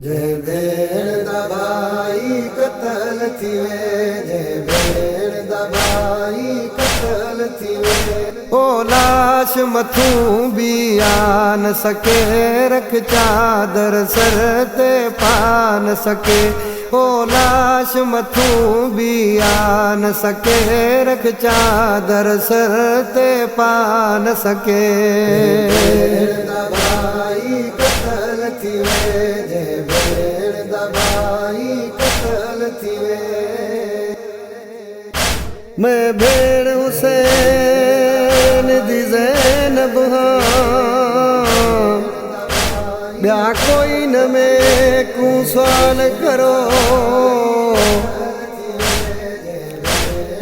जय भेण दबाई कतल थी वे, जय भेण दबाई कतल थी वे। ओ लाश मथूं भी आ न सके, रख चादर सर ते पा न सके। ओ लाश मथूं भी आ न सके, रख चादर सर ते पा न सके। भेण दबाई कतल थी वे, जय भेण दबाई कतल थी वे। मैं भेण हुसैन दी ज़ैनब हां, ॿिया कोई न मेकू सवाल करो।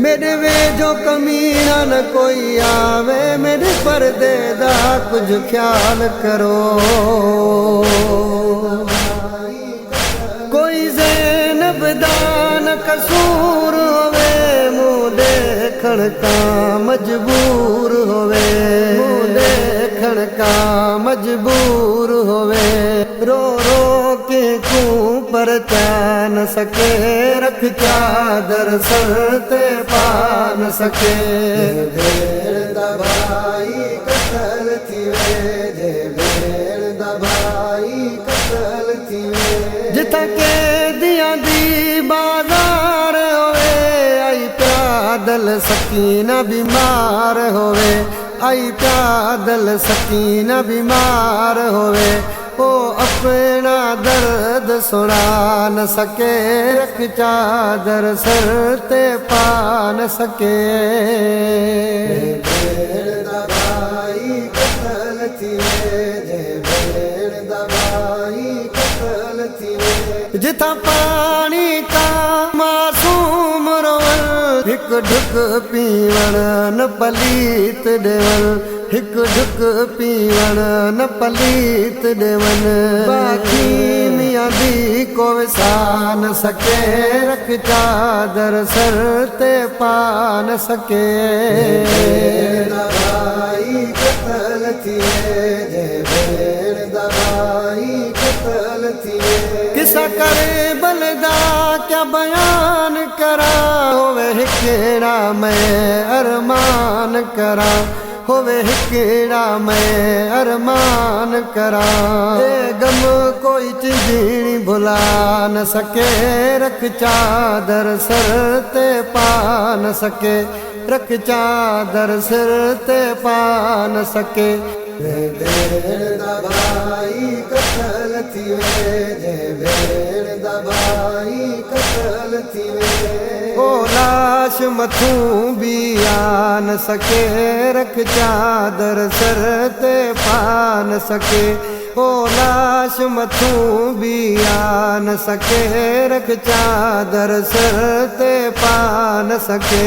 मेरे वेझो कमीना न कोई आवे, मेरे पर्दे दा कुछ ख्याल करो। कोई ज़ैनब दा न कसूर होवे, मुँह देखण का मजबूर होवे, मुँह देखण का मजबूर होवे। रो रो के खूं पर न सके, रख चादर सर ते पा न सके। भेण दबाई कतल थी वे, जय भेण दबाई कतल थी वे। जिथा कैदियां दी बाजार होवे, आई प्यादल सकीना बीमार होवे, आई प्यादल सकीना बीमार होवे। ओ अपना दर्द सुना न सके, रख चादर सर ते पा न सके। भेण दबाई कतल थी वे, जय भेण दबाई कतल थी वे। जिथा पानी का मासूम रोवल, हिक ढुक पीवण न पलीत ॾेवल, हिक ढुक पीवण न पलीत ॾेवल। बाकी मियां दी को विसा न सके, रख चादर सर ते पा न सके। भेण दबाई कतल थी वे, जय भेण दबाई कतल थी वे। किसा करे बलदा क्या बयान करा, होवे हिकेड़ा मैं अरमान करा, होवे हिकेड़ा मैं अरमान करा। ए गम कोई चिंजीणी भुला न सके, रख चादर सर ते पा न सके, रख चादर सिर ते पा न सके। भेण दबाई कतल थी वे, जय भेण दबाई कतल थी वे। ओ लाश मथूं भी आ न सके, रख चादर सर ते पा न सके। ओ लाश मथूं भी आ न सके, रख चादर सर ते पा न सके।